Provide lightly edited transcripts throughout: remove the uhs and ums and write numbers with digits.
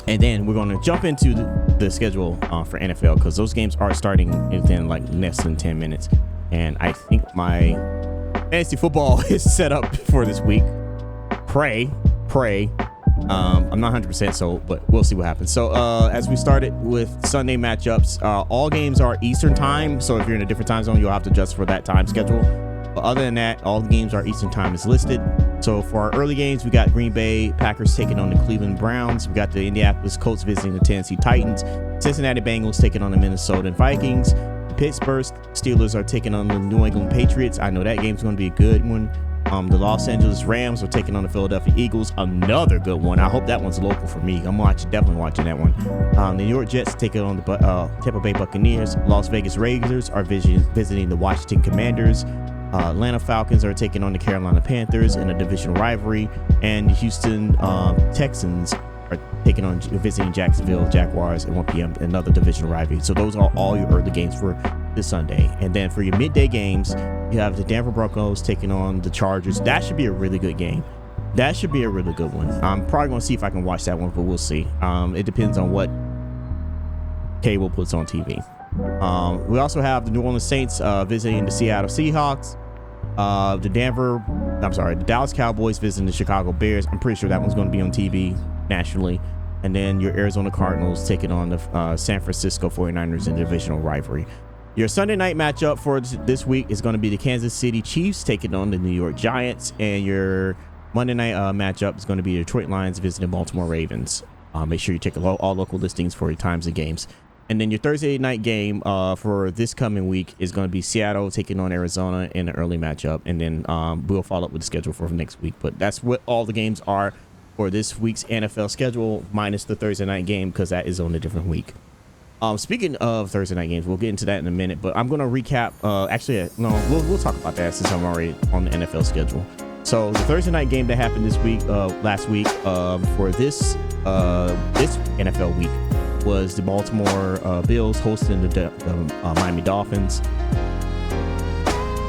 And then we're going to jump into the schedule for NFL because those games are starting within like less than 10 minutes. And I think my fantasy football is set up for this week. Pray. I'm not 100% sold, but we'll see what happens. So as we started with Sunday matchups, all games are Eastern time. So if you're in a different time zone, you'll have to adjust for that time schedule. But other than that, all the games are Eastern time is listed. So for our early games, we got Green Bay Packers taking on the Cleveland Browns. We got the Indianapolis Colts visiting the Tennessee Titans. Cincinnati Bengals taking on the Minnesota Vikings. The Pittsburgh Steelers are taking on the New England Patriots. I know that game's going to be a good one. The Los Angeles Rams are taking on the Philadelphia Eagles. Another good one. I hope that one's local for me. I'm definitely watching that one. The New York Jets taking on the Tampa Bay Buccaneers. Las Vegas Raiders are visiting the Washington Commanders. Atlanta Falcons are taking on the Carolina Panthers in a divisional rivalry. And the Houston Texans are visiting Jacksonville Jaguars at 1 p.m. another divisional rivalry. So those are all your early games for this Sunday. And then for your midday games, you have the Denver Broncos taking on the Chargers. That should be a really good game. That should be a really good one. I'm probably going to see if I can watch that one, but we'll see. It depends on what cable puts on TV. We also have the New Orleans Saints visiting the Seattle Seahawks. The Dallas Cowboys visiting the Chicago Bears. I'm pretty sure that one's going to be on TV nationally. And then your Arizona Cardinals taking on the San Francisco 49ers in the divisional rivalry. Your Sunday night matchup for this week is going to be the Kansas City Chiefs taking on the New York Giants. And your Monday night matchup is going to be the Detroit Lions visiting Baltimore Ravens. Make sure you check all local listings for your times and games. And then your Thursday night game for this coming week is going to be Seattle taking on Arizona in an early matchup. And then we'll follow up with the schedule for next week. But that's what all the games are for this week's NFL schedule, minus the Thursday night game because that is on a different week. Speaking of Thursday night games, we'll get into that in a minute. But I'm going to recap. We'll talk about that since I'm already on the NFL schedule. So the Thursday night game that happened last week for this NFL week, was the Baltimore Bills hosting the Miami Dolphins.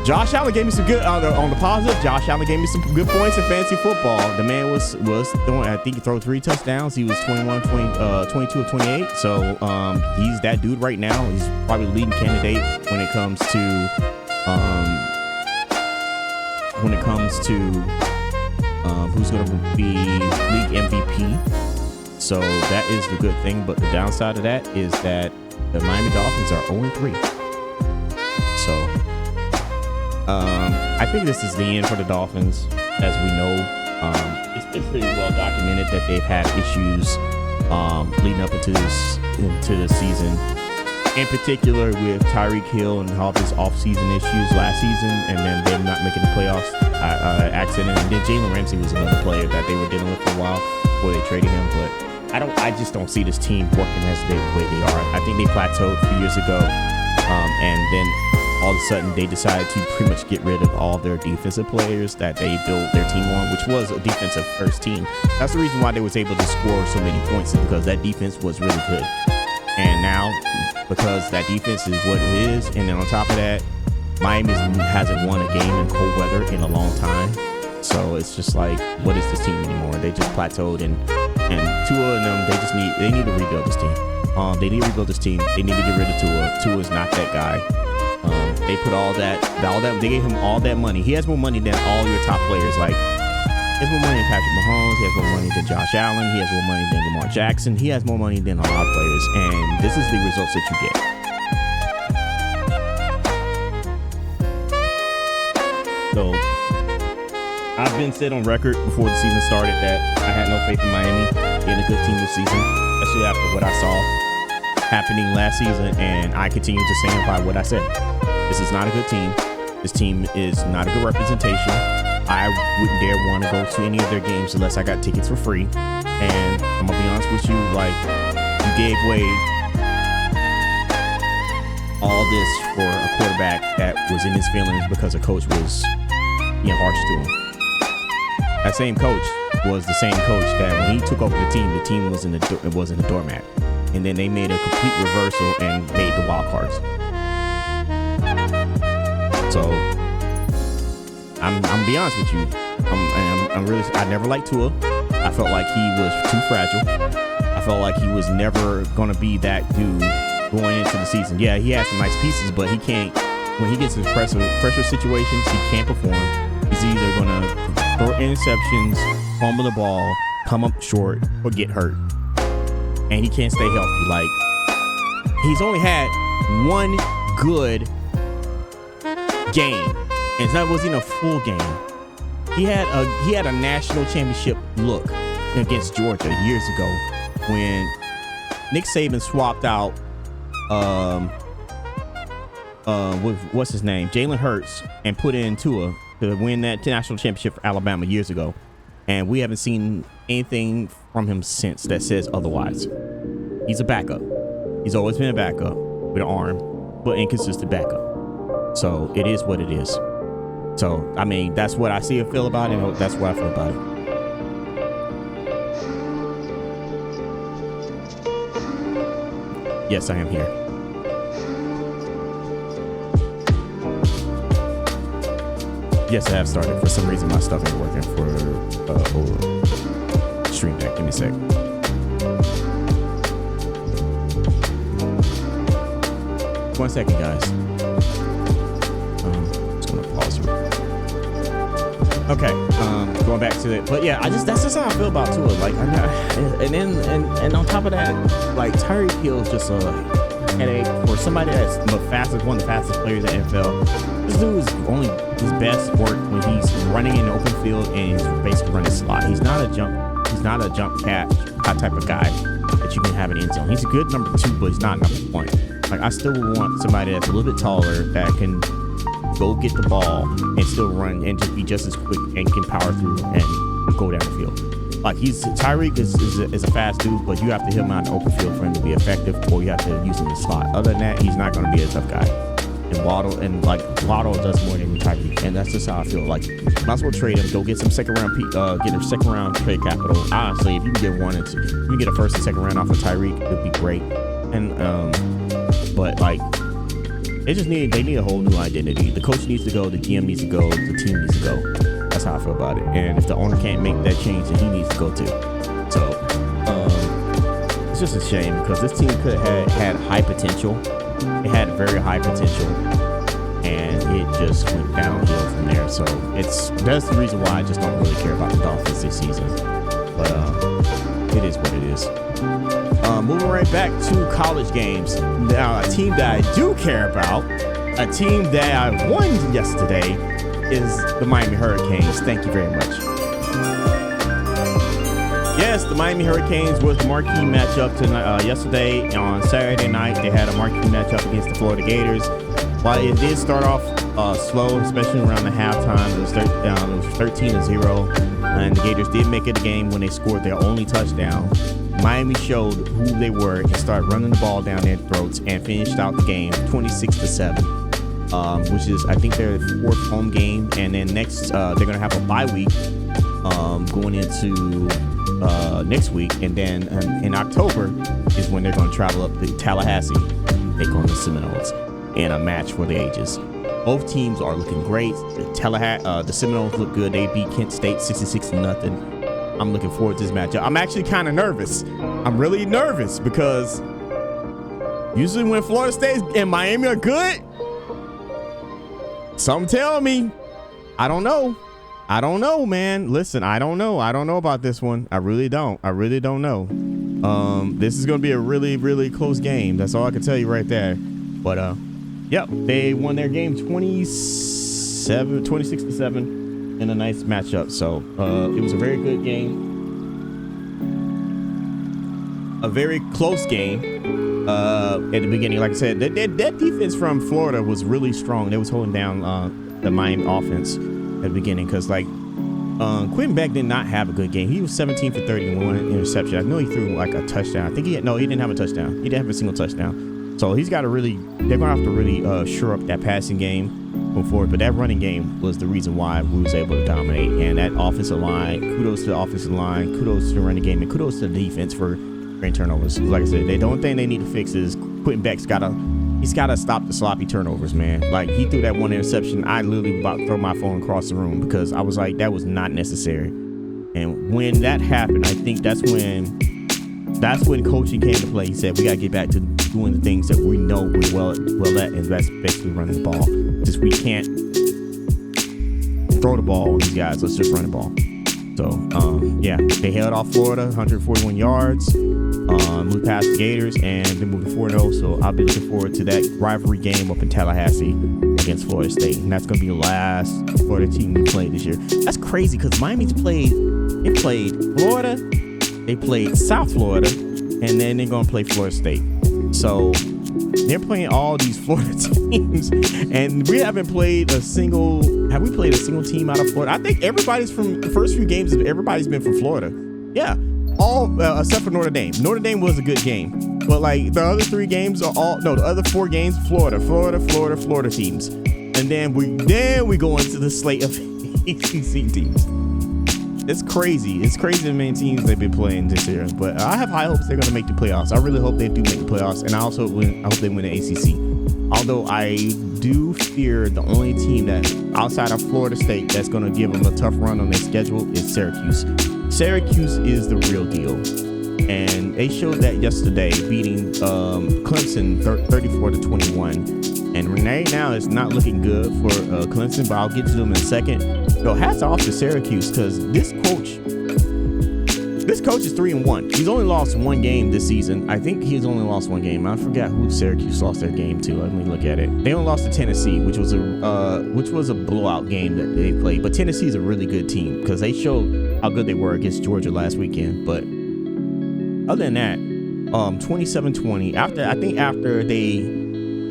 Josh Allen gave me some good on the positive. Josh Allen gave me some good points in fantasy football. The man was throwing. I think he threw 3 touchdowns. He was 22 of 28. So he's that dude right now. He's probably the leading candidate when it comes to who's going to be league MVP. So that is the good thing, but the downside of that is that the Miami Dolphins are 0-3. So I think this is the end for the Dolphins, as we know. It's been pretty well documented that they've had issues leading up into the season, in particular with Tyreek Hill and all of his off-season issues last season, and then them not making the playoffs accident. And then Jalen Ramsey was another player that they were dealing with for a while before they traded him, but I just don't see this team working as the way they are. I think they plateaued a few years ago, and then all of a sudden they decided to pretty much get rid of all their defensive players that they built their team on, which was a defensive first team. That's the reason why they was able to score so many points, is because that defense was really good. And now, because that defense is what it is, and then on top of that, Miami hasn't won a game in cold weather in a long time. So it's just like, what is this team anymore? They just plateaued, and Tua and them, they need to rebuild this team. They need to rebuild this team. They need to get rid of Tua. Tua's not that guy. They put all that, they gave him all that money. He has more money than all your top players. Like, he has more money than Patrick Mahomes. He has more money than Josh Allen. He has more money than Lamar Jackson. He has more money than a lot of players, and this is the results that you get. So I've been said on record before the season started that I had no faith in Miami being a good team this season, especially after what I saw happening last season, and I continue to stand by what I said. This is not a good team. This team is not a good representation. I wouldn't dare want to go to any of their games unless I got tickets for free. And I'm gonna be honest with you, like, you gave away all this for a quarterback that was in his feelings because a coach was being harsh to him. That same coach was the same coach that when he took over the team wasn't a doormat. And then they made a complete reversal and made the wild cards. So I'm gonna be honest with you. I never liked Tua. I felt like he was too fragile. I felt like he was never going to be that dude going into the season. Yeah, he has some nice pieces, but he can't. When he gets in pressure situations, he can't perform. He's either going to throw interceptions, fumble the ball, come up short, or get hurt. And he can't stay healthy. Like, he's only had one good game, and that wasn't a full game. He had a national championship look against Georgia years ago when Nick Saban swapped out what's his name, Jalen Hurts, and put in Tua to win that national championship for Alabama years ago. And we haven't seen anything from him since that says otherwise. He's a backup. He's always been a backup with an arm, but inconsistent backup. So it is what it is. So, I mean, that's what I see and feel about it, and that's what I feel about it. Yes, I am here. Yes, I have started. For some reason, my stuff ain't working for Stream Deck. Give me a sec. 1 second, guys. Just gonna pause it. Okay, going back to it, but yeah, that's just how I feel about Tua. Like, and on top of that, like, Tyreek Hill is just a headache for somebody that's one of the fastest players in the NFL. This dude is only his best work when he's running in the open field and he's basically running slot. He's not a jump catch type of guy that you can have in the end zone. He's a good number 2, but he's not number 1. Like, I still would want somebody that's a little bit taller that can go get the ball and still run and just be just as quick and can power through and go down the field. Like, Tyreek is a fast dude, but you have to hit him out in the open field for him to be effective, or you have to use him in the slot. Other than that, he's not going to be a tough guy. And Waddle does more than Tyreek, and that's just how I feel. Like, might as well trade him. Go get some get a second round trade capital. Honestly, if you can get if you can get a first and second round off of Tyreek, it would be great. And but like, they need a whole new identity. The coach needs to go, the GM needs to go, the team needs to go. That's how I feel about it. And if the owner can't make that change, then he needs to go too. So it's just a shame because this team could have had high potential. It had very high potential, and it just went downhill from there. So that's the reason why I just don't really care about the Dolphins this season. But it is what it is. Moving right back to college games. Now, a team that I do care about, a team that I won yesterday, is the Miami Hurricanes. Thank you very much. Yes, the Miami Hurricanes was the marquee matchup tonight. Yesterday on Saturday night, they had a marquee matchup against the Florida Gators. While it did start off slow, especially around the halftime, it was 13-0, and the Gators did make it a game when they scored their only touchdown. Miami showed who they were and started running the ball down their throats and finished out the game 26-7, which is, I think, their 4th home game. And then next, they're going to have a bye week going into next week. And then in October is when they're going to travel up to Tallahassee and take on the Seminoles in a match for the ages. Both teams are looking great. The Seminoles look good. They beat Kent State 66-0. I'm looking forward to this matchup. I'm actually kind of nervous. I'm really nervous because usually when Florida State and Miami are good, some tell me, I don't know, man. Listen, I don't know about this one. I really don't know. This is going to be a really, really close game. That's all I can tell you right there. But, yep, they won their game 26-7. In a nice matchup. So it was a very good game, a very close game at the beginning. Like I said, that defense from Florida was really strong. They was holding down the Miami offense at the beginning because, like, Quentin Beck did not have a good game. He was 17 for 30 and 1 interception. I know he threw like a touchdown. I think he didn't have a touchdown. He didn't have a single touchdown. So they're going to have to really shore up that passing game before, but that running game was the reason why we was able to dominate. And that offensive line, kudos to the offensive line, kudos to the running game, and kudos to the defense for great turnovers. Like I said, the only thing they need to fix is Quentin Beck's got to stop the sloppy turnovers, man. Like, he threw that one interception. I literally about to throw my phone across the room because I was like, that was not necessary. And when that happened, I think that's when that's when coaching came to play. He said we got to get back to doing the things that we know we're well at, and that's basically running the ball. Since we can't throw the ball on these guys, let's just run the ball. So, yeah, they held off Florida, 141 yards, moved past the Gators, and they moved to 4-0. So I'll be looking forward to that rivalry game up in Tallahassee against Florida State. And that's going to be the last Florida team we played this year. That's crazy because Miami's played Florida, they played South Florida, and then they're going to play Florida State. So they're playing all these Florida teams, and we haven't played a single. Have we played a single team out of Florida? I think everybody's from the first few games. Everybody's been from Florida. Yeah, all except for Notre Dame. Notre Dame was a good game, but like the other 3 games are all the other 4 games, Florida teams, and then we go into the slate of ACC teams. It's crazy. It's crazy the many teams they've been playing this year. But I have high hopes they're going to make the playoffs. I really hope they do make the playoffs. And I hope they win the ACC. Although I do fear the only team that outside of Florida State that's going to give them a tough run on their schedule is Syracuse. Syracuse is the real deal. And they showed that yesterday, beating Clemson 34-21. And right now it's not looking good for Clemson, but I'll get to them in a second. Yo, hats off to Syracuse because this coach is 3-1. He's only lost 1 game this season. I think he's only lost 1 game. I forgot who Syracuse lost their game to. Let me look at it. They only lost to Tennessee, which was a blowout game that they played. But Tennessee is a really good team because they showed how good they were against Georgia last weekend. But other than that, 27-20. After they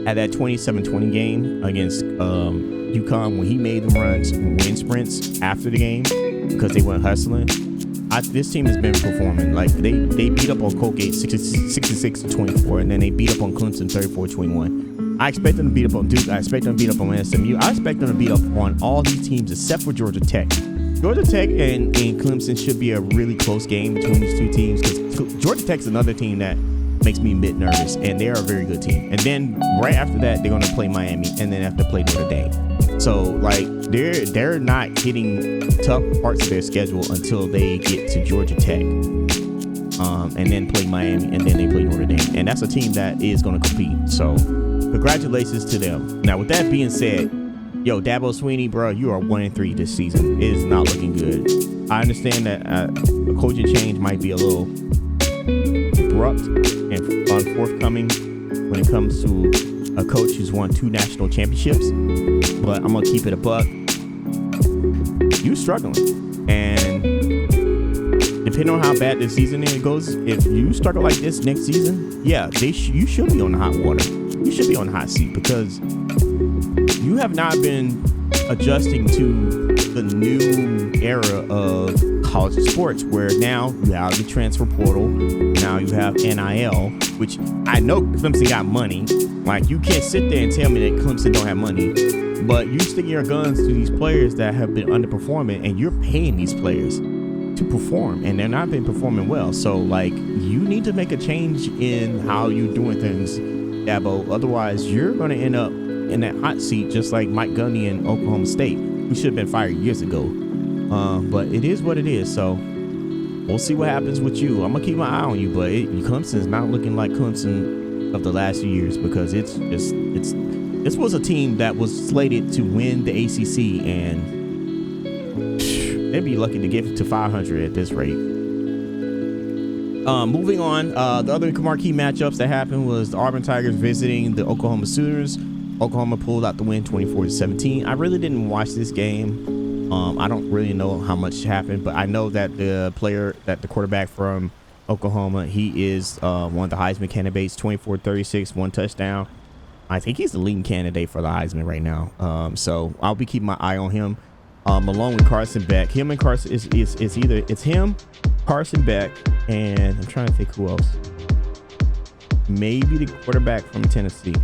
had that 27-20 game against UConn, when he made them runs win sprints after the game because they went hustling. This team has been performing. Like they beat up on Colgate 66-24, and then they beat up on Clemson 34-21. I expect them to beat up on Duke. I expect them to beat up on SMU. I expect them to beat up on all these teams except for Georgia Tech. Georgia Tech and Clemson should be a really close game between these 2 teams because Georgia Tech's another team that makes me a bit nervous, and they're a very good team. And then right after that, they're going to play Miami, and then have to play Notre Dame. So like they're not hitting tough parts of their schedule until they get to Georgia Tech, and then play Miami, and then they play Notre Dame. And that's a team that is going to compete. So congratulations to them. Now with that being said, yo, Dabo Swinney, bro, you are 1-3 this season. It is not looking good. I understand that a coaching change might be a little abrupt and unforthcoming when it comes to a coach who's won 2 national championships, but I'm gonna keep it a buck. You struggling, and depending on how bad this season goes, if you struggle like this next season, yeah, you should be on the hot water. You should be on the hot seat because you have not been adjusting to the new era of college sports, where now you have the transfer portal, now you have NIL, which I know Clemson got money. Like, you can't sit there and tell me that Clemson don't have money, but you stick your guns to these players that have been underperforming, and you're paying these players to perform, and they're not been performing well. So, like, you need to make a change in how you're doing things, Dabo. Otherwise, you're going to end up in that hot seat just like Mike Gundy in Oklahoma State, who should have been fired years ago. But it is what it is. So we'll see what happens with you. I'm gonna keep my eye on you, but Clemson's not looking like Clemson of the last few years, because this was a team that was slated to win the ACC, and they'd be lucky to get to 500 at this rate. Moving on, the other marquee matchups that happened was the Auburn Tigers visiting the Oklahoma Sooners. Oklahoma pulled out the win 24-17. I really didn't watch this game. I don't really know how much happened, but I know that the quarterback from Oklahoma, he is one of the Heisman candidates, 24-36, 1 touchdown. I think he's the leading candidate for the Heisman right now. So I'll be keeping my eye on him, along with Carson Beck. Him and Carson it's him, Carson Beck, and I'm trying to think who else. Maybe the quarterback from Tennessee.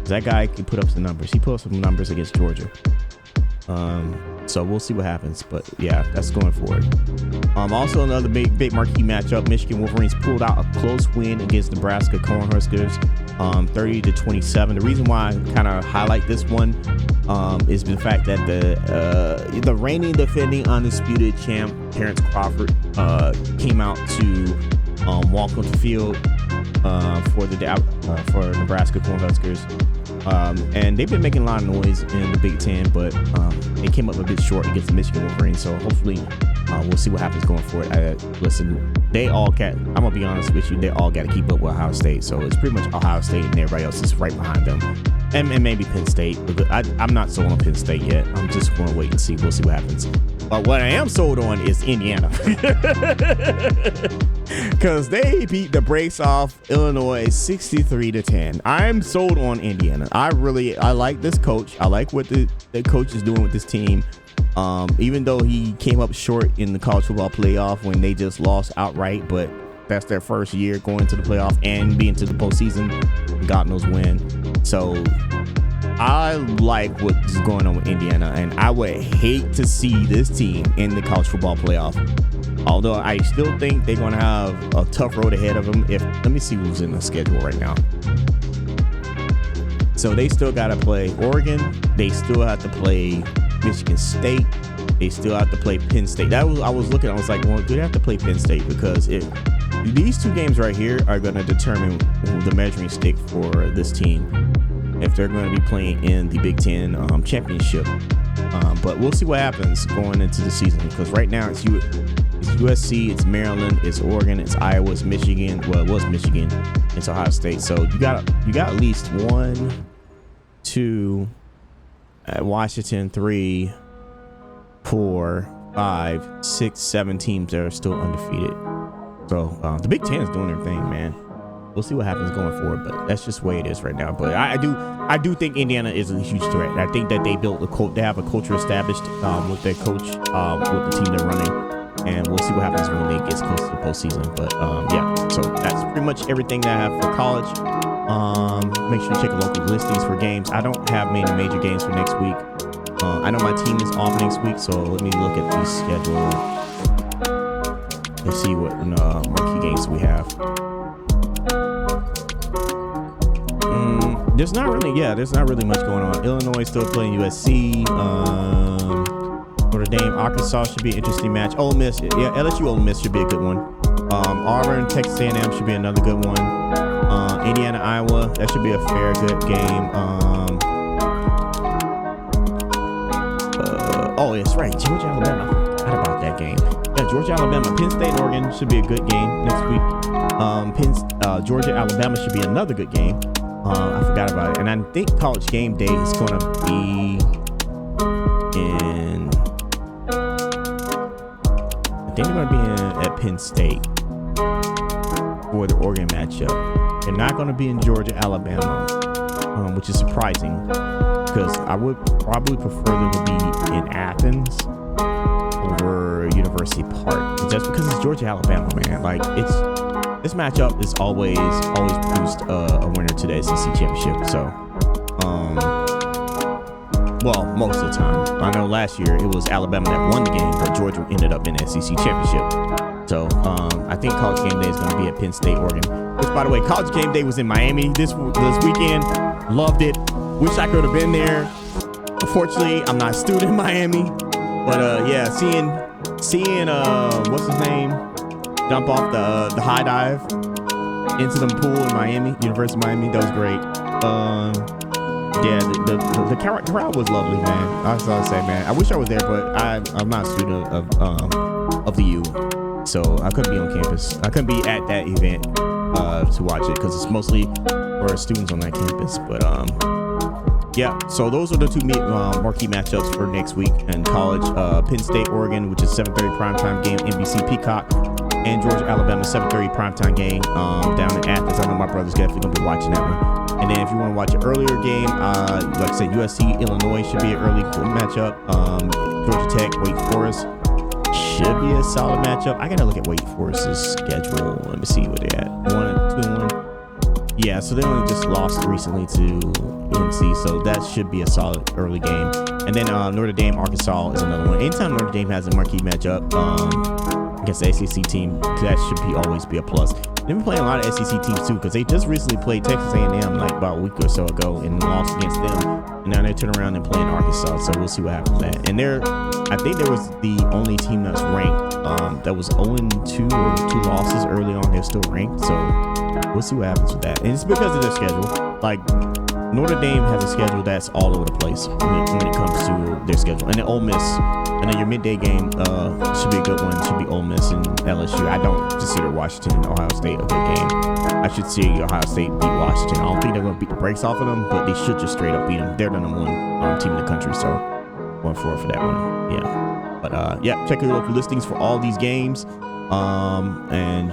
That guy can put up some numbers. He put up some numbers against Georgia. So we'll see what happens. But yeah, that's going forward. Also another big marquee matchup. Michigan Wolverines pulled out a close win against Nebraska Cornhuskers, 30-27. The reason why I kind of highlight this one is the fact that the reigning defending undisputed champ Terrence Crawford came out to walk on the field for Nebraska Cornhuskers. And they've been making a lot of noise in the Big Ten, but they came up a bit short against the Michigan Wolverines. So hopefully we'll see what happens going forward. Listen, I'm gonna be honest with you, they all got to keep up with Ohio State. So it's pretty much Ohio State and everybody else is right behind them, and maybe Penn State. I'm not sold on Penn State yet. I'm just going to wait and see. We'll see what happens. But what I am sold on is Indiana, because they beat the brakes off Illinois 63-10. I'm sold on Indiana. I like this coach. I like what the coach is doing with this team. Even though he came up short in the college football playoff when they just lost outright, but that's their first year going to the playoff and being to the postseason. God knows when. So I like what's going on with Indiana, and I would hate to see this team in the college football playoff. Although I still think they're going to have a tough road ahead of them. Let me see who's in the schedule right now. So they still got to play Oregon. They still have to play Michigan State. They still have to play Penn State. I was looking, I was like, well, do they have to play Penn State? Because these two games right here are going to determine the measuring stick for this team, if they're going to be playing in the Big Ten championship. But we'll see what happens going into the season, because right now it's USC, it's Maryland, it's Oregon, it's Iowa, it's Michigan. Well, it was Michigan. It's Ohio State. So you got at least 1, 2, Washington, 3, 4, 5, 6, 7 teams that are still undefeated. So the Big Ten is doing their thing, man. We'll see what happens going forward, but that's just the way it is right now. But I do think Indiana is a huge threat. I think that they have a culture established with their coach, with the team they're running, and we'll see what happens when they get close to the postseason. But yeah, so that's pretty much everything that I have for college. Make sure to check the local listings for games. I don't have many major games for next week. I know my team is off next week, so let me look at the schedule and see what marquee games we have. There's not really much going on. Illinois still playing USC. Notre Dame, Arkansas should be an interesting match. Ole Miss, LSU Ole Miss should be a good one. Auburn, Texas A&M should be another good one. Indiana, Iowa, that should be a fair good game. It's right, Georgia, Alabama. I forgot about that game. Yeah, Georgia, Alabama, Penn State, Oregon should be a good game next week. Georgia, Alabama should be another good game. I forgot about it. And I think College Game Day is going to be at Penn State for the Oregon matchup. They're not going to be in Georgia, Alabama, which is surprising, because I would probably prefer them to be in Athens over University Park, just because it's Georgia, Alabama, man. Like, this matchup is always produced a winner to the SEC championship. So, well, most of the time. I know last year it was Alabama that won the game, but Georgia ended up in the SEC championship. So, I think College Game Day is going to be at Penn State, Oregon. Which, by the way, College Game Day was in Miami this weekend. Loved it. Wish I could have been there. Unfortunately, I'm not a student in Miami. But yeah, seeing what's his name dump off the high dive into the pool in Miami, University of Miami, that was great. Yeah, the crowd was lovely, man. That's all I say, man. I wish I was there, but I'm not a student of the U, so I couldn't be on campus. I couldn't be at that event to watch it, because it's mostly for students on that campus. But yeah, so those are the two marquee matchups for next week in college. Penn State, Oregon, which is 7:30 primetime game, NBC Peacock, and Georgia, Alabama, 7:30 primetime game down in Athens. I know my brother's definitely going to be watching that one. And then if you want to watch an earlier game, like I said, USC, Illinois should be an early matchup. Georgia Tech, Wake Forest should be a solid matchup. I got to look at Wake Forest's schedule. Let me see what they're at. 1-2-1. Yeah, so they only just lost recently to NC, so that should be a solid early game. And then Notre Dame, Arkansas is another one. Anytime Notre Dame has a marquee matchup against the SEC team, that should always be a plus. They've been playing a lot of SEC teams too, because they just recently played Texas A&M like about a week or so ago and lost against them. And now they turn around and playing Arkansas, so we'll see what happens with that. And they're I think there was the only team that's ranked that was 0-2 or 2 losses early on. They're still ranked, so we'll see what happens with that. And it's because of their schedule. Like, Notre Dame has a schedule that's all over the place when it comes to their schedule. And then Ole Miss, and then your midday game should be a good one. Should be Ole Miss and LSU. I don't consider Washington and Ohio State a good game. I should see Ohio State beat Washington. I don't think they're going to beat the brakes off of them, but they should just straight up beat them. They're the number 1 team in the country, so going forward for that one. Yeah. But yeah, check your local listings for all these games. And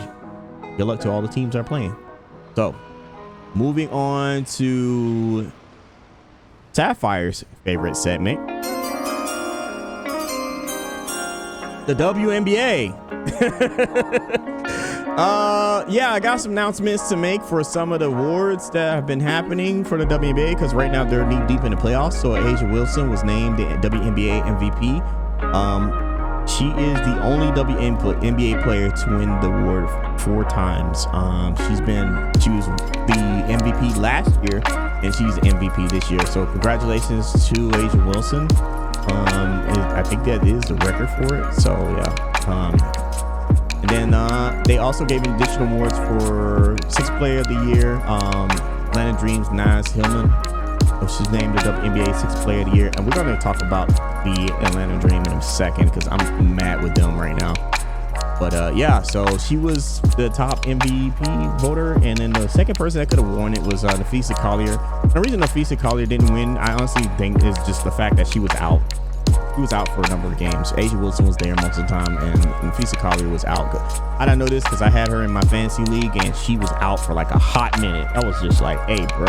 good luck to all the teams that are playing. So, moving on to Sapphire's favorite segment, the WNBA. Yeah, I got some announcements to make for some of the awards that have been happening for the WNBA, because right now they're knee deep in the playoffs. So Asia Wilson was named the WNBA MVP. She is the only WNBA player to win the award 4 times. She was the MVP last year, and she's the MVP this year. So congratulations to Asia Wilson. I think that is the record for it. So yeah. And then they also gave additional awards for 6th Player of the Year. Atlanta Dream's Naz Hillman. She's named the WNBA 6th Player of the Year. And we're going to talk about the Atlanta Dream in a second, because I'm mad with them right now. But yeah, so she was the top MVP voter. And then the second person that could have won it was Nafisa Collier. The reason Nafisa Collier didn't win, I honestly think, is just the fact that she was out. He was out for a number of games. Asia Wilson was there most of the time, and Nafisa Collier was out. I don't know this because I had her in my fantasy league, and she was out for like a hot minute. I was just like, hey, bro.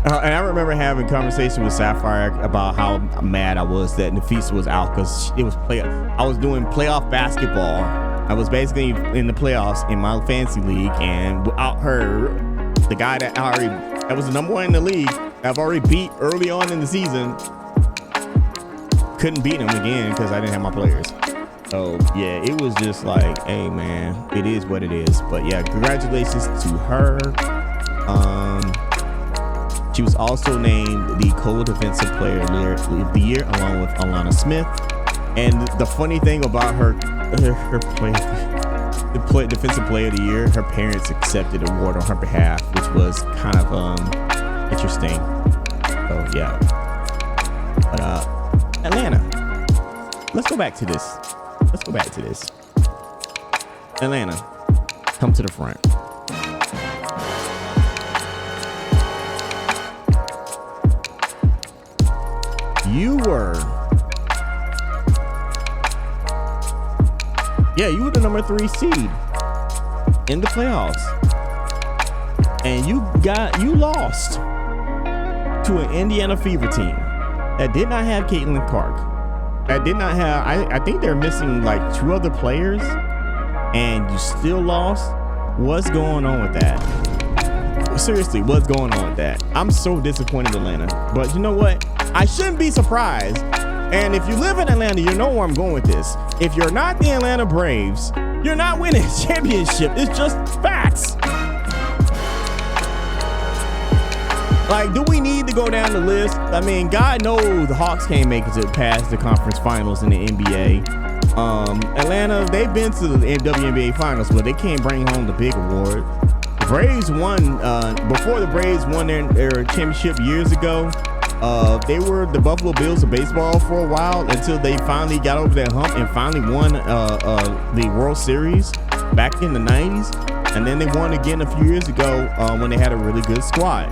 And I remember having a conversation with Sapphire about how mad I was that Nafisa was out, because I was doing playoff basketball. I was basically in the playoffs in my fantasy league, and without her, the guy that was the number 1 in the league, I've already beat early on in the season, couldn't beat him again because I didn't have my players. So yeah, it was just like, hey man, it is what it is. But yeah, congratulations to her. She was also named the co-defensive player of the year along with Alana Smith. And the funny thing about her defensive player of the year, her parents accepted the award on her behalf, which was kind of interesting. So yeah. But Atlanta, let's go back to this. Atlanta, come to the front. You were the number 3 seed in the playoffs, and you lost to an Indiana Fever team that did not have Caitlin Clark. That did not have, I think they're missing like 2 other players, and you still lost. What's going on with that? Seriously, what's going on with that? I'm so disappointed in Atlanta. But you know what? I shouldn't be surprised. And if you live in Atlanta, you know where I'm going with this. If you're not the Atlanta Braves, you're not winning a championship. It's just facts. Like, do we need to go down the list? I mean, God knows the Hawks can't make it past the conference finals in the NBA. Atlanta, they've been to the WNBA finals, but they can't bring home the big award. The Braves won, before the Braves won their championship years ago, they were the Buffalo Bills of baseball for a while, until they finally got over that hump and finally won the World Series back in the 90s. And then they won again a few years ago when they had a really good squad.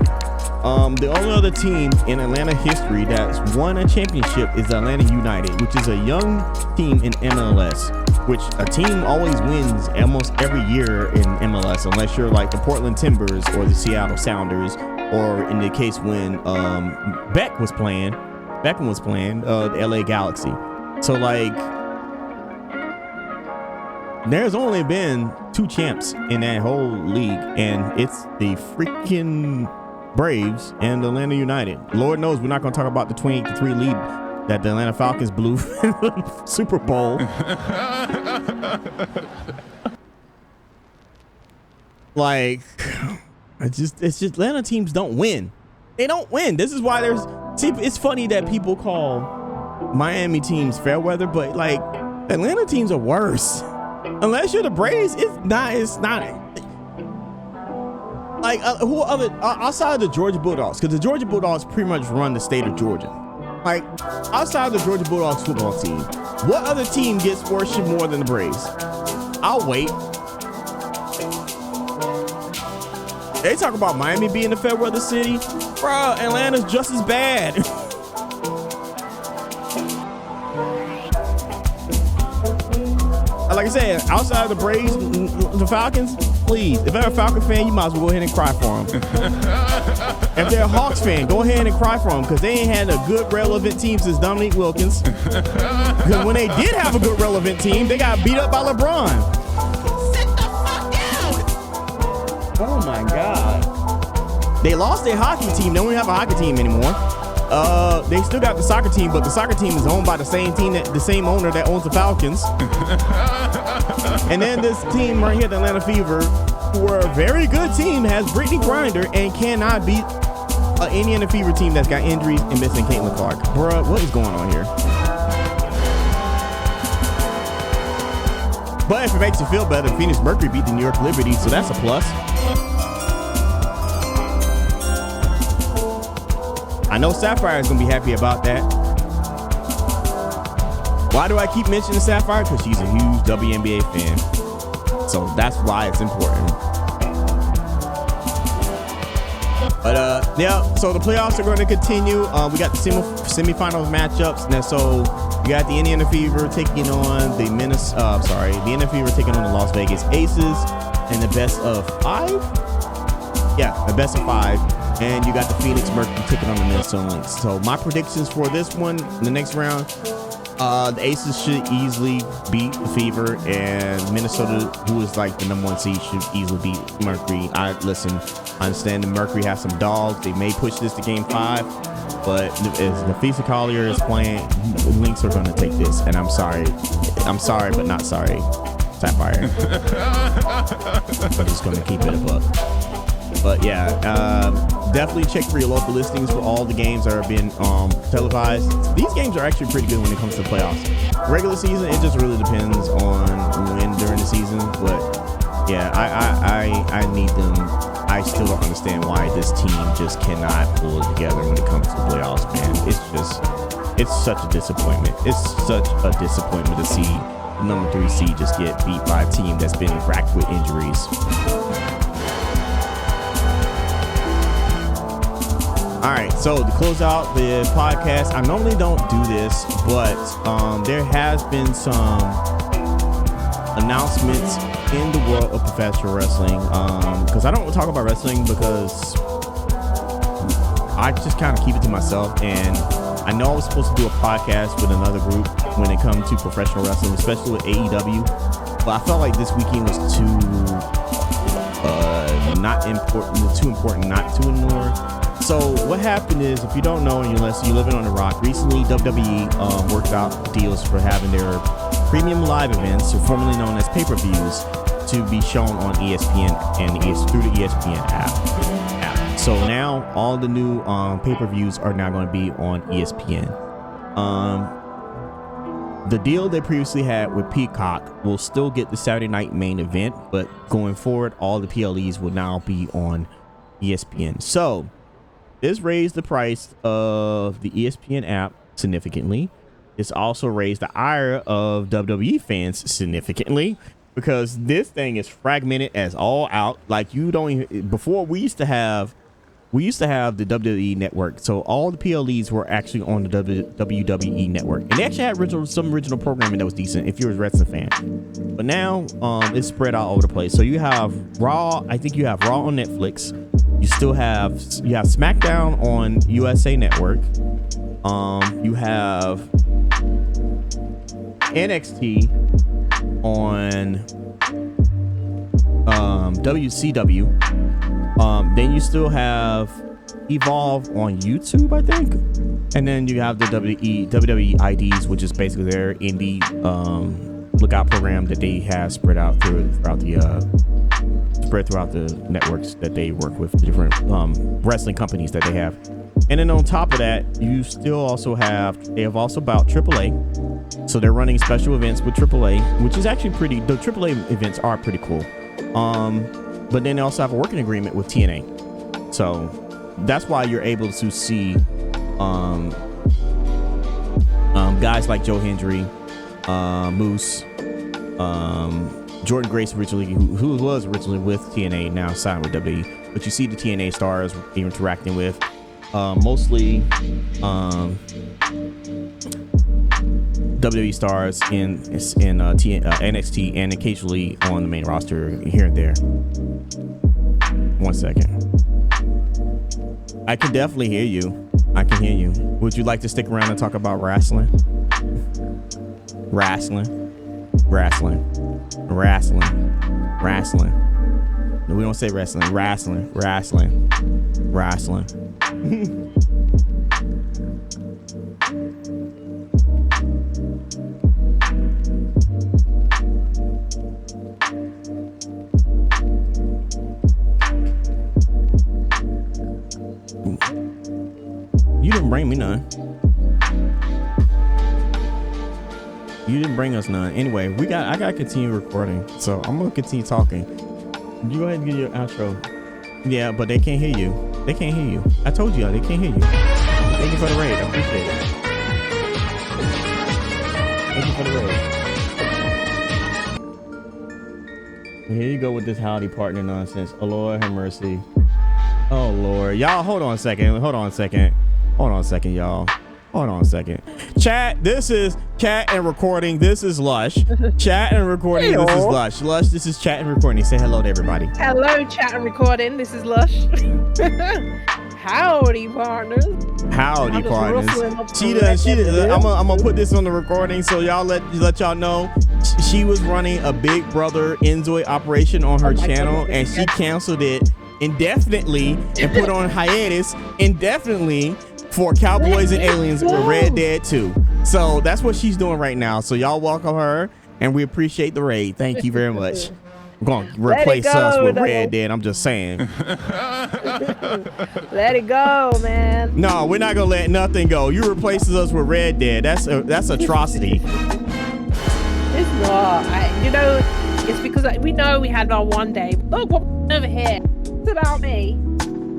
The only other team in Atlanta history that's won a championship is Atlanta United, which is a young team in MLS, which a team always wins almost every year in MLS, unless you're like the Portland Timbers or the Seattle Sounders, or in the case when Beckham was playing, the LA Galaxy. So like, there's only been 2 champs in that whole league, and it's the freaking Braves and Atlanta United. Lord knows we're not going to talk about the 28-3 lead that the Atlanta Falcons blew in the Super Bowl. Like, it's just Atlanta teams don't win. They don't win. This is why it's funny that people call Miami teams fair weather, but like Atlanta teams are worse. Unless you're the Braves, it's not. Like who other outside of the Georgia Bulldogs? Because the Georgia Bulldogs pretty much run the state of Georgia. Like outside of the Georgia Bulldogs football team, what other team gets worshipped more than the Braves? I'll wait. They talk about Miami being the fair weather city, bro. Atlanta's just as bad. Like I said, outside of the Braves, the Falcons, please, if they're a Falcon fan, you might as well go ahead and cry for them. If they're a Hawks fan, go ahead and cry for them, because they ain't had a good relevant team since Dominique Wilkins. Because when they did have a good relevant team, they got beat up by LeBron. Sit the fuck down! Oh my God. They lost their hockey team. They don't even have a hockey team anymore. They still got the soccer team, but the soccer team is owned by the same owner that owns the Falcons. And then this team right here, the Atlanta Fever, who are a very good team, has Brittany Griner and cannot beat an Indiana Fever team that's got injuries and missing Caitlin Clark. Bruh, what is going on here? But if it makes you feel better, Phoenix Mercury beat the New York Liberty, so that's a plus. I know Sapphire is going to be happy about that. Why do I keep mentioning Sapphire? Because she's a huge WNBA fan. So that's why it's important. But yeah, so the playoffs are going to continue. We got the semifinals matchups. Now, so you got the Indiana Fever taking on the Indiana Fever taking on the Las Vegas Aces in the best of 5. Yeah, the best of 5. And you got the Phoenix Mercury taking on the Minnesota Lynx. So my predictions for this one, in the next round, the Aces should easily beat the Fever, and Minnesota, who is like the number 1 seed, should easily beat Mercury. I understand the Mercury has some dogs. They may push this to game 5, but if the Fisa Collier is playing, the Lynx are going to take this. And I'm sorry, but not sorry, Sapphire. I'm just going to keep it a buck. But yeah, definitely check for your local listings for all the games that are being televised. These games are actually pretty good when it comes to the playoffs. Regular season, it just really depends on when during the season. But yeah, I need them. I still don't understand why this team just cannot pull it together when it comes to the playoffs, man. It's such a disappointment. It's such a disappointment to see the number 3 seed just get beat by a team that's been racked with injuries. All right, so to close out the podcast, I normally don't do this, but there has been some announcements in the world of professional wrestling, because I don't talk about wrestling because I just kind of keep it to myself. And I know I was supposed to do a podcast with another group when it comes to professional wrestling, especially with AEW, but I felt like this weekend was too important not to ignore. So what happened is, if you don't know, unless you're living on the rock, recently WWE worked out deals for having their premium live events, or formerly known as pay-per-views, to be shown on ESPN and through the ESPN app. So now all the new pay-per-views are now going to be on ESPN. The deal they previously had with Peacock will still get the Saturday night main event, but going forward, all the PLEs will now be on ESPN. So this raised the price of the ESPN app significantly. It's also raised the ire of WWE fans significantly, because this thing is fragmented as all out. Like, you don't even, before we used to have the WWE network, so all the PLEs were actually on the WWE network, and they actually had some original programming that was decent if you're a wrestling fan. But now it's spread out over the place. So you have Raw. I think you have Raw on Netflix. You have SmackDown on USA Network. You have NXT on WCW. Then you still have Evolve on YouTube, I think. And then you have the WWE IDs, which is basically their indie lookout program that they have spread throughout the networks that they work with, the different wrestling companies that they have. And then on top of that, you still also they have also about AAA. So they're running special events with AAA, which is actually the AAA events are pretty cool. But then they also have a working agreement with TNA. So that's why you're able to see guys like Joe Hendry, Moose, Jordan Grace originally, who was originally with TNA, now signed with WWE. But you see the TNA stars interacting with mostly WWE stars in NXT and occasionally on the main roster here and there. 1 second. I can definitely hear you. I can hear you. Would you like to stick around and talk about wrestling? Wrestling. No, we don't say wrestling. Wrestling. You didn't bring me none. You didn't bring us none. Anyway, I gotta continue recording, so I'm gonna continue talking. You go ahead and get your outro. Yeah, but they can't hear you. They can't hear you. I told you, they can't hear you. Thank you for the raid. I appreciate it. Thank you for the raid. Here you go with this howdy partner nonsense. Oh Lord, have mercy. Oh Lord, y'all, hold on a second, y'all. Hold on a second. Chat, this is chat and recording. This is Lush. Chat and recording. Hello. This is Lush. Lush, this is chat and recording. Say hello to everybody. Hello, chat and recording. This is Lush. Howdy, partners. Howdy, partners. I'm gonna put this on the recording so y'all let y'all know. She was running a Big Brother Enjoy operation on her channel, and she canceled it indefinitely and put on hiatus indefinitely for Cowboys and Aliens with Red Dead 2. So that's what she's doing right now. So y'all welcome her, and we appreciate the raid. Thank you very much. I'm going to replace us with Red Dead. I'm just saying. Let it go, man. No, we're not going to let nothing go. You replaces us with Red Dead. That's atrocity. It's not. It's because we know we had our one day. Look, what over here. It's about me.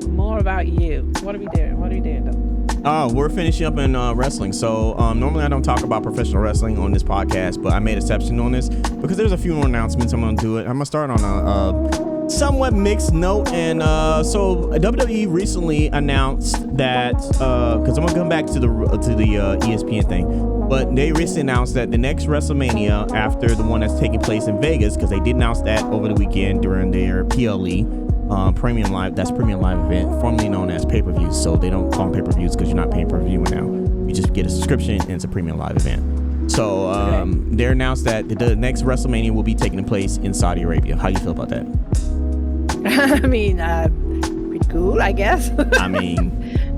More about you. What are we doing? We're finishing up in wrestling. So normally I don't talk about professional wrestling on this podcast, but I made an exception on this because there's a few more announcements. I'm going to do it. I'm going to start on a somewhat mixed note. And so WWE recently announced that, because I'm going to come back to the ESPN thing, but they recently announced that the next WrestleMania after the one that's taking place in Vegas, because they did announce that over the weekend during their PLE, premium live event, formerly known as pay-per-views. So they don't call them pay-per-views because you're not paying per view now. You just get a subscription and it's a premium live event. So they announced that the next WrestleMania will be taking place in Saudi Arabia. How do you feel about that? I mean, pretty cool, I guess. I mean,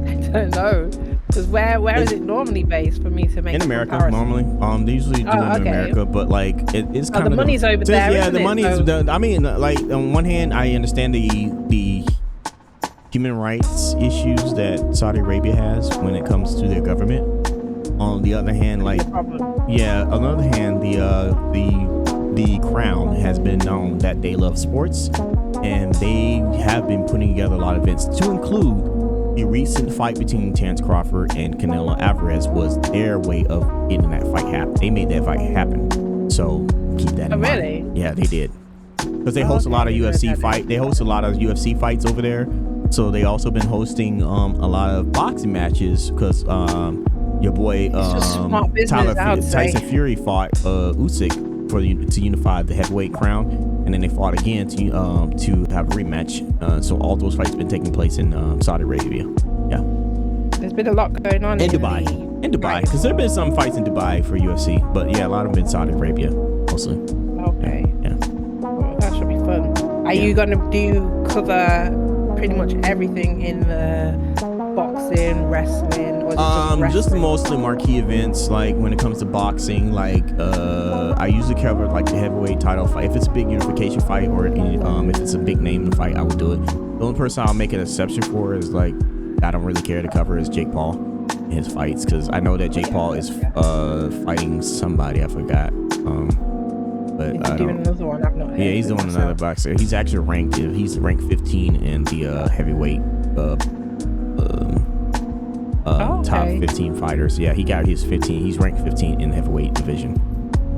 I don't know. Because where is it normally based for me to make in America normally? They usually do it in America, but like it's kind of the money's over there. Yeah, the money is. I mean, like on one hand, I understand the human rights issues that Saudi Arabia has when it comes to their government. On the other hand, like on the other hand, the Crown has been known that they love sports, and they have been putting together a lot of events to include. The recent fight between Terrence Crawford and Canelo Alvarez was their way of getting that fight happen. They made that fight happen. So keep that in mind. Really? Yeah, they did. Because they host a lot of UFC fight. They host a lot of UFC fights over there. So they also been hosting a lot of boxing matches because your boy Tyson Fury fought Usyk to unify the heavyweight crown, and then they fought again to have a rematch. So all those fights have been taking place in Saudi Arabia. Yeah, there's been a lot going on in Dubai, because there have been some fights in Dubai for UFC, but yeah, a lot of them in Saudi Arabia mostly. Okay. Yeah. Well, that should be fun. Are you gonna cover pretty much everything in the boxing, wrestling, or just mostly marquee events? Like when it comes to boxing, like I usually cover like the heavyweight title fight. If it's a big unification fight, or if it's a big name in the fight, I would do it. The only person I'll make an exception for is like I don't really care to cover is Jake Paul and his fights, because I know that Jake Paul is fighting somebody. I forgot. But I don't. Another one I've not heard. Yeah, he's doing another boxer. He's actually ranked. He's ranked 15 in the heavyweight top 15 fighters. Yeah, he got his 15. He's ranked 15 in the heavyweight division.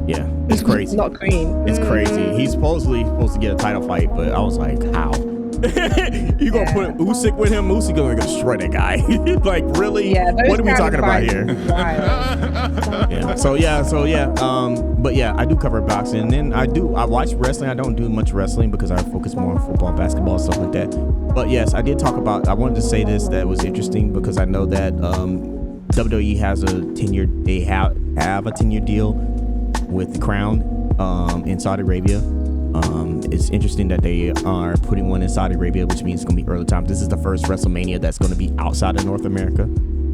Yeah, it's crazy. Not green. It's crazy. He's supposedly supposed to get a title fight, but I was like, how? You gonna put Usyk with him? Usyk gonna destroy that guy. Like, really? Yeah, what are we talking about here? Yeah. So yeah. But yeah, I do cover boxing, and then I watch wrestling. I don't do much wrestling because I focus more on football, basketball, stuff like that. But yes, I did talk about. I wanted to say this that was interesting because I know that WWE has a 10-year. They have a 10-year deal with the Crown in Saudi Arabia. It's interesting that they are putting one in Saudi Arabia, which means it's going to be early time. This is the first WrestleMania that's going to be outside of North America,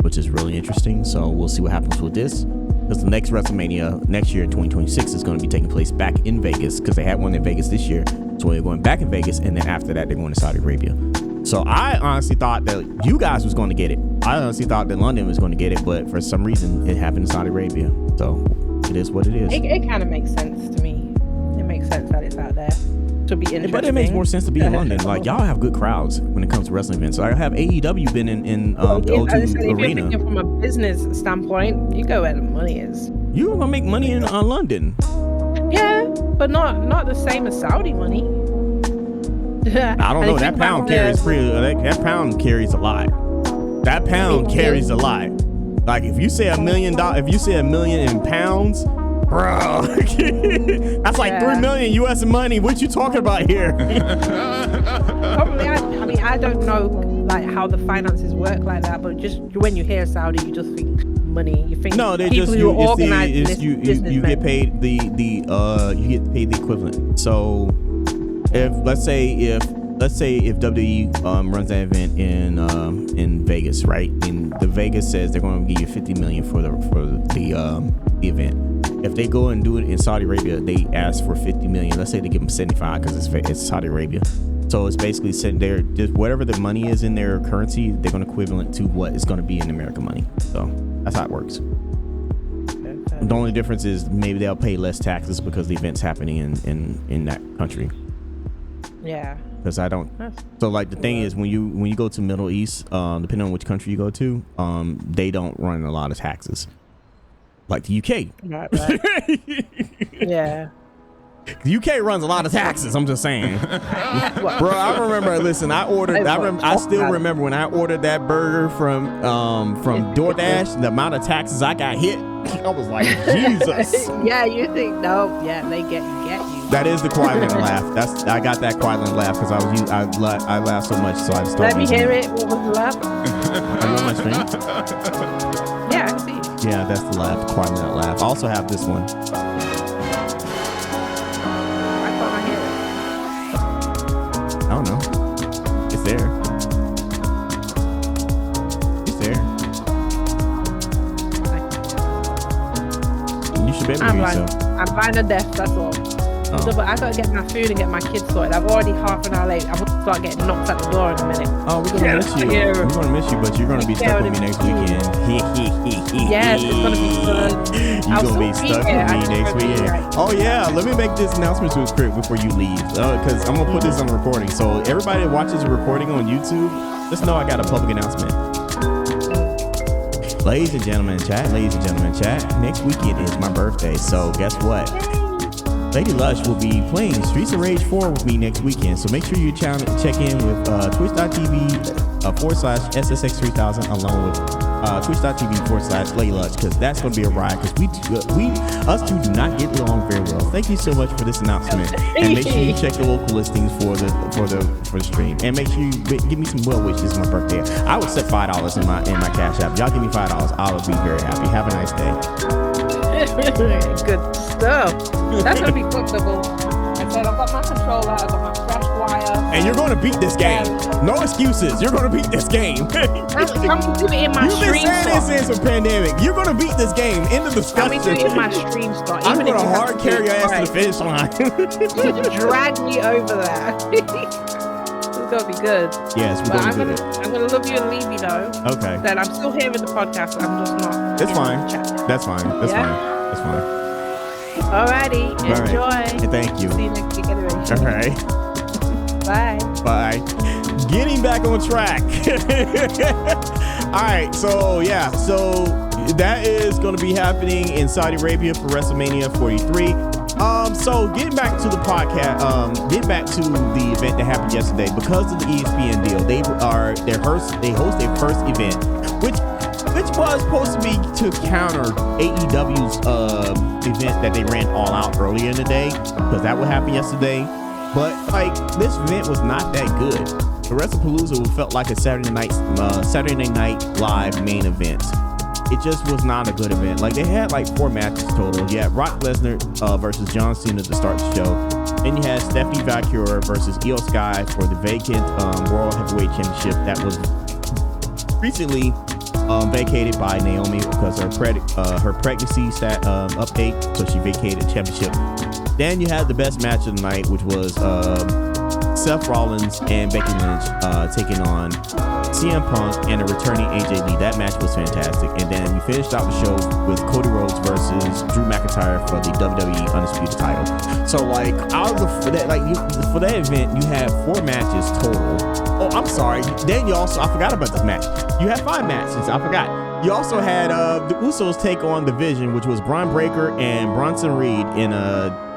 which is really interesting. So we'll see what happens with this. Because the next WrestleMania next year, 2026, is going to be taking place back in Vegas, because they had one in Vegas this year. So they're going back in Vegas, and then after that, they're going to Saudi Arabia. So I honestly thought that you guys was going to get it. I honestly thought that London was going to get it, but for some reason, it happened in Saudi Arabia. So it is what it is. It kind of makes sense to me. It makes sense that it's out there. To be interesting. But it makes more sense to be in London. Like, y'all have good crowds when it comes to wrestling events. So I have AEW been in the O2 Arena. If you're thinking from a business standpoint, you go where the money is. You're gonna make money in London. Yeah, but not the same as Saudi money. I don't know. That pound carries that pound carries a lot. That pound carries a lot. Like, if you say $1 million, if you say $1 million in pounds, bro, that's like 3 million US money. What you talking about here? Probably. I don't know like how the finances work like that, but just when you hear Saudi, you just think money. You think they people just who organize you get paid the equivalent. So if let's say if WWE runs that event in Vegas, right? And the Vegas says they're going to give you $50 million for the event. If they go and do it in Saudi Arabia, they ask for $50 million. Let's say they give them 75 because it's Saudi Arabia. So it's basically sitting there, just whatever the money is in their currency, they're going to equivalent to what is going to be in American money. So that's how it works. The only difference is maybe they'll pay less taxes because the event's happening in that country. Yeah. Because I don't. So like the thing is, when you go to Middle East, depending on which country you go to, they don't run a lot of taxes. Like the UK. Right. Yeah. The UK runs a lot of taxes. I'm just saying. Bro, I remember. Listen, I still remember when I ordered that burger from DoorDash. The amount of taxes I got hit. I was like, Jesus. Yeah, you think no? Yeah, they get you. That is the Quailen laugh. I got that Quailen laugh because I laughed so much, so I started. Let me hear it. What was the laugh? Are you on my screen? Yeah, I see. Yeah, that's the laugh. The Quailen laugh. I also have this one. I don't know. It's there. You should be able to hear yourself. I'm blind to death, that's all. So, but I gotta get my food and get my kids sorted. I'm already half an hour late. I'm gonna start getting knocked at the door in a minute. Oh, we're gonna miss you. We're gonna miss you, but you're gonna be stuck with me next weekend. Yes, it's gonna be fun. You're gonna be stuck with me next weekend. Oh yeah, let me make this announcement real quick before you leave, because I'm gonna put this on the recording. So everybody that watches the recording on YouTube, just know I got a public announcement. Ladies and gentlemen, chat. Next weekend is my birthday, so guess what? Lady Lush will be playing Streets of Rage 4 with me next weekend, so make sure you check in with twitch.tv/SSX3000 along with twitch.tv/Lady Lush, because that's going to be a ride, because us two do not get along very well. Thank you so much for this announcement, and make sure you check the local listings for the stream, and make sure you give me some well wishes on my birthday. I would set $5 in my Cash App. Y'all give me $5, I would be very happy. Have a nice day. Good stuff. That's gonna be flexible. I said I've got my controller, I've got my flash wire. And you're gonna beat this game. No excuses. You're gonna beat this game. I'm gonna do it in my stream slot. You've been saying this since the pandemic. You're gonna beat this game. End of discussion. I'm gonna do it in my stream slot. I'm gonna hard carry your ass to the finish line. You drag me over there. is gonna be good. Yes, we're But going to do I'm gonna love you and leave you though. Okay. That I'm still here in the podcast. I'm just not. It's fine. Chat. That's fine. That's Yeah? fine. That's fine. Alrighty, All enjoy. right. And thank you. See you next week anyway. All right. Bye. Bye. Getting back on track. All right. So that is going to be happening in Saudi Arabia for WrestleMania 43. So getting back to the podcast, getting back to the event that happened yesterday, because of the ESPN deal, they host their first event, which was supposed to be to counter AEW's event that they ran All Out earlier in the day, because that would happen yesterday. But like, this event was not that good. The WrestlePalooza felt like a Saturday night live main event. It just was not a good event. Like, they had like 4 matches total. You had Brock Lesnar versus John Cena to start the show. Then you had Stephanie Valkyrie versus Io Sky for the vacant World Heavyweight Championship that was recently vacated by Naomi because her pregnancy update, so she vacated the championship. Then you had the best match of the night, which was Seth Rollins and Becky Lynch taking on CM Punk and a returning AJ Lee. That match was fantastic. And then we finished out the show with Cody Rhodes versus Drew McIntyre for the WWE Undisputed title. So like, for that event, you had 4 matches total. Oh, I'm sorry. Then you also, I forgot about this match. You had 5 matches. I forgot. You also had the Usos take on The Vision, which was Braun Breaker and Bronson Reed in a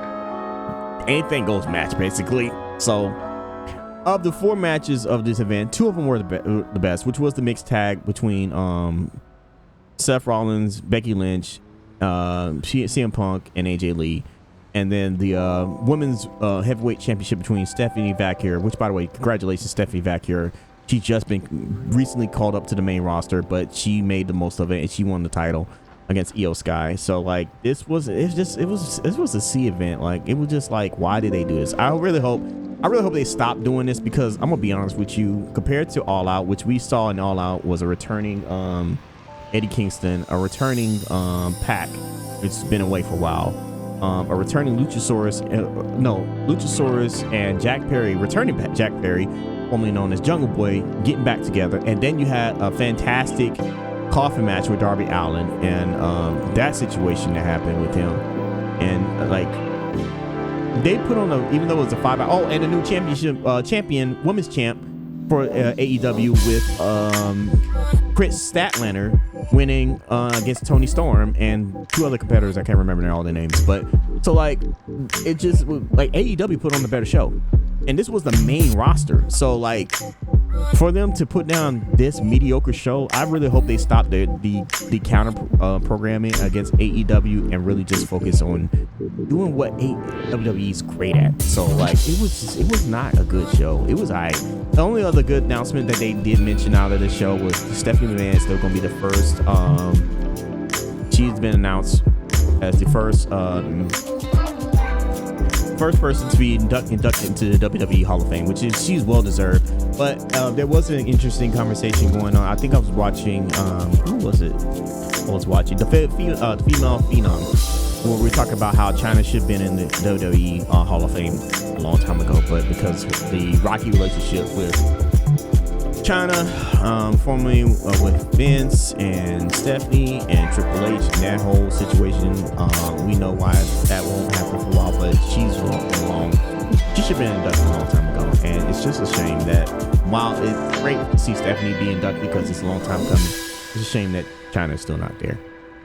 anything goes match, basically. So, of the 4 matches of this event, 2 of them were the best, which was the mixed tag between Seth Rollins, Becky Lynch, CM Punk, and AJ Lee. And then the women's heavyweight championship between Stephanie Valkyrie, which, by the way, congratulations, Stephanie Valkyrie. She's just been recently called up to the main roster, but she made the most of it and she won the title against Io Sky. So like, it was a C event. Like, it was just like, why did they do this? I really hope they stop doing this, because I'm gonna be honest with you, compared to All Out, which we saw in All Out was a returning Eddie Kingston, a returning Pac, it's been away for a while, a returning Luchasaurus and Jack Perry, returning Jack Perry, formerly known as Jungle Boy, getting back together. And then you had a fantastic coffin match with Darby Allin, and that situation that happened with him, and like, they put on even though it was a 5 hour, and a new champion, women's champ for AEW with Chris Statlander winning against Toni Storm and 2 other competitors. I can't remember all their names, but so like, it just like, AEW put on a better show, and this was the main roster. So like, for them to put down this mediocre show, I really hope they stop the counter programming against AEW and really just focus on doing what WWE is great at. So like, it was not a good show. It was alright. The only other good announcement that they did mention out of the show was Stephanie McMahon is still going to be the first. She's been announced as the first person to be inducted into the WWE Hall of Fame, which is, she's well deserved. But there was an interesting conversation going on. I think I was watching, who was it? I was watching the female Phenom, where we were talking about how China should have been in the WWE Hall of Fame a long time ago, but because the rocky relationship with China, formerly with Vince and Stephanie and Triple H, and that whole situation, we know why that won't happen for a while, but she's long. She should have been inducted a long time ago, and it's just a shame that while it's great to see Stephanie be inducted because it's a long time coming, it's a shame that China is still not there.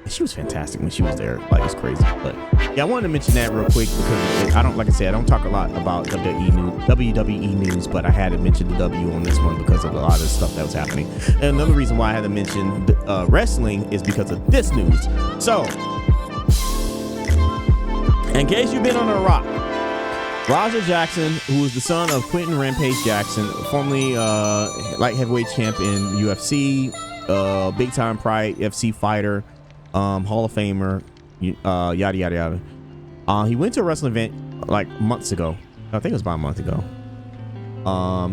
And she was fantastic when she was there. Like, it's crazy. But yeah, I wanted to mention that real quick because I don't talk a lot about WWE news, but I had to mention the W on this one because of a lot of the stuff that was happening. And another reason why I had to mention wrestling is because of this news. So, in case you've been on a rock, Roger Jackson, who is the son of Quentin Rampage Jackson, formerly light heavyweight champ in UFC, big time Pride FC fighter, Hall of Famer, yada yada yada. He went to a wrestling event like months ago. I think it was about a month ago.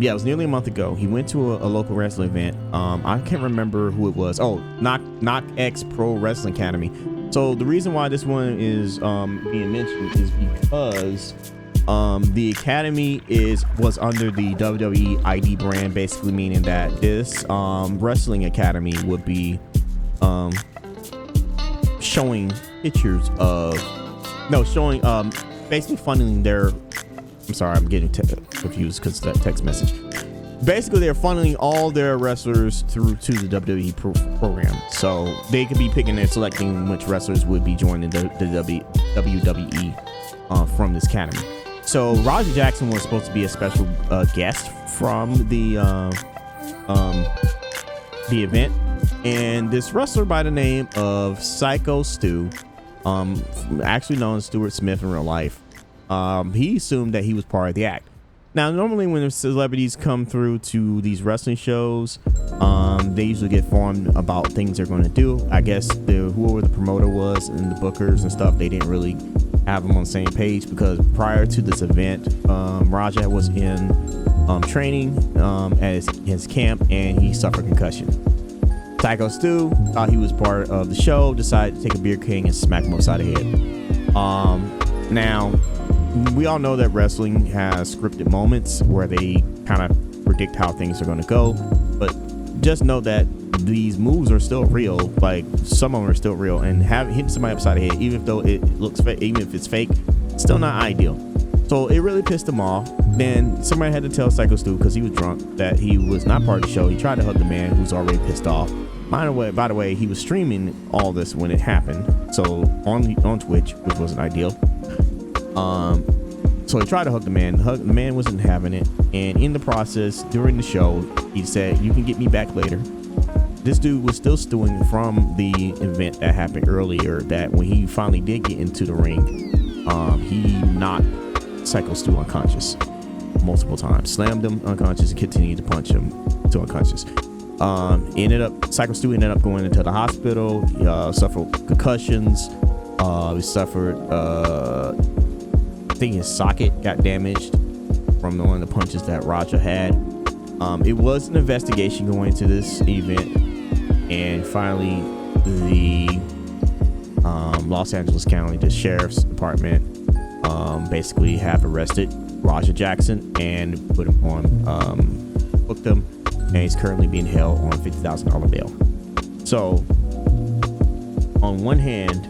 Yeah, it was nearly a month ago. He went to a local wrestling event. I can't remember who it was. Oh, Knock X Pro Wrestling Academy. So the reason why this one is being mentioned is because The Academy was under the WWE ID brand, basically meaning that this wrestling academy would be showing pictures of basically funneling their. I'm sorry, I'm getting confused because that text message. Basically, they're funneling all their wrestlers through to the WWE program, so they could be picking and selecting which wrestlers would be joining the WWE from this academy. So Roger Jackson was supposed to be a special guest from the event, and this wrestler by the name of Psycho Stu, actually known as Stuart Smith in real life, he assumed that he was part of the act. Now, normally when celebrities come through to these wrestling shows, they usually get informed about things they're going to do. I guess whoever the promoter was and the bookers and stuff, they didn't really have them on the same page, because prior to this event, Raja was in training at his camp, and he suffered concussion. Psycho Stu thought he was part of the show, decided to take a beer king and smack him upside the head. Now, we all know that wrestling has scripted moments where they kind of predict how things are going to go, but just know that these moves are still real. Like, some of them are still real, and hitting somebody upside the head, even if it's fake, still not ideal. So it really pissed him off. Then somebody had to tell Psycho Stu, because he was drunk, that he was not part of the show. He tried to hug the man who's already pissed off. By the way, he was streaming all this when it happened, so on Twitch, which wasn't ideal. So he tried to hug the man. The man wasn't having it, and in the process, during the show, he said, "You can get me back later." This dude was still stewing from the event that happened earlier, that when he finally did get into the ring, he knocked Psycho Stu unconscious multiple times, slammed him unconscious, and continued to punch him to unconscious. Psycho Stu ended up going into the hospital. He suffered concussions. He suffered, I think his socket got damaged from one of the punches that Raja had. It was an investigation going into this event, and finally the Los Angeles County, the Sheriff's Department, basically have arrested Raja Jackson and put him on, booked him, and he's currently being held on $50,000 bail. So, on one hand,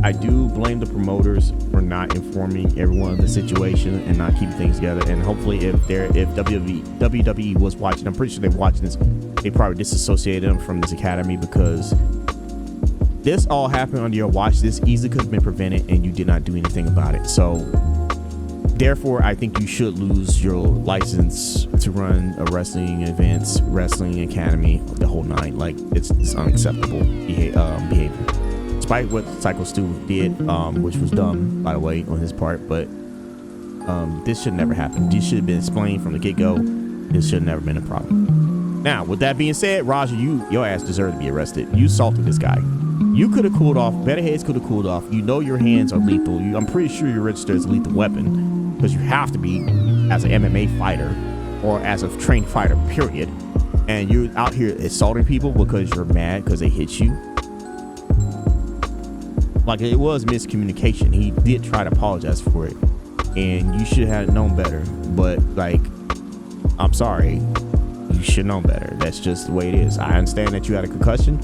I do blame the promoters for not informing everyone of the situation and not keeping things together. And hopefully, if WWE was watching, I'm pretty sure they're watching this, they probably disassociated them from this academy, because this all happened under your watch. This easily could have been prevented, and you did not do anything about it. So, therefore, I think you should lose your license to run a wrestling events, wrestling academy, the whole nine. Like, it's unacceptable behavior. Despite what Psycho Stu did, which was dumb, by the way, on his part, but this should never happen. This should have been explained from the get-go. This should have never been a problem. Now, with that being said, Raja, your ass deserved to be arrested. You assaulted this guy. You could have cooled off. Better heads could have cooled off. You know your hands are lethal. I'm pretty sure you're registered as a lethal weapon, because you have to be as an MMA fighter or as a trained fighter, period. And you're out here assaulting people because you're mad because they hit you. Like, it was miscommunication. He did try to apologize for it, and you should have known better. But, like, I'm sorry, you should know better. That's just the way it is. I understand that you had a concussion,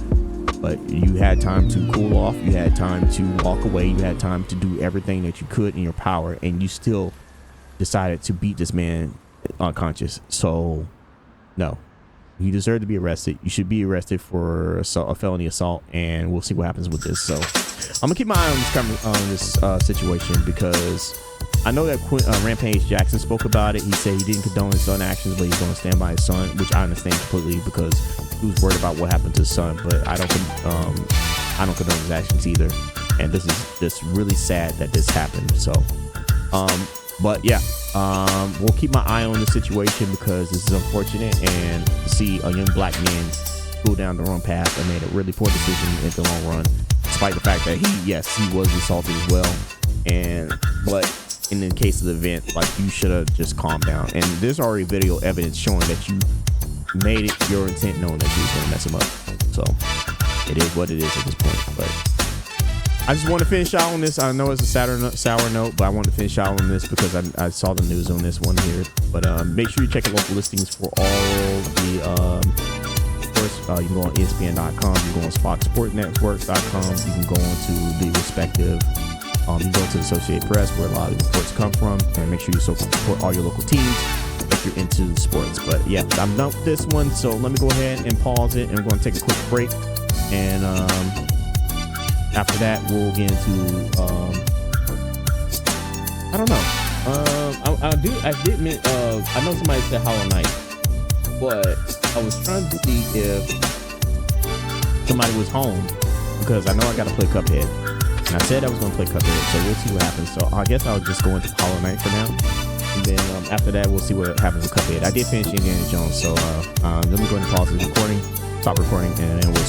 but you had time to cool off. You had time to walk away. You had time to do everything that you could in your power, and you still decided to beat this man unconscious. So, no. You deserve to be arrested. You should be arrested for a felony assault, and we'll see what happens with this. So, I'm gonna keep my eye on this situation, because I know that Rampage Jackson spoke about it. He said he didn't condone his son's actions, but he's going to stand by his son, which I understand completely, because he was worried about what happened to his son. But I don't condone his actions either. And this is just really sad that this happened. So, but yeah, we'll keep my eye on the situation, because this is unfortunate, and to see a young black man go down the wrong path and made a really poor decision in the long run, despite the fact that he was assaulted as well. But in the case of the event, like, you should have just calmed down. And there's already video evidence showing that you made it your intent, knowing that you was going to mess him up. So it is what it is at this point. But I just want to finish out on this. I know it's a sour note, but I want to finish out on this because I saw the news on this one here. But make sure you check your local listings for all the sports. You can go on ESPN.com. You can go on FoxSportsNetworks.com. You can go on to the respective. You can go to the Associated Press where a lot of the reports come from, and make sure you support all your local teams if you're into sports. But yeah, I'm done with this one, so let me go ahead and pause it, and we're going to take a quick break. And after that, we'll get into I don't know. I know somebody said Hollow Knight, but I was trying to see if somebody was home because I know I got to play Cuphead. And I said I was going to play Cuphead, so we'll see what happens. So I guess I'll just go into Hollow Knight for now. And then after that, we'll see what happens with Cuphead. I did finish Indiana Jones, so let me go ahead and pause the recording, stop recording, and then we'll switch.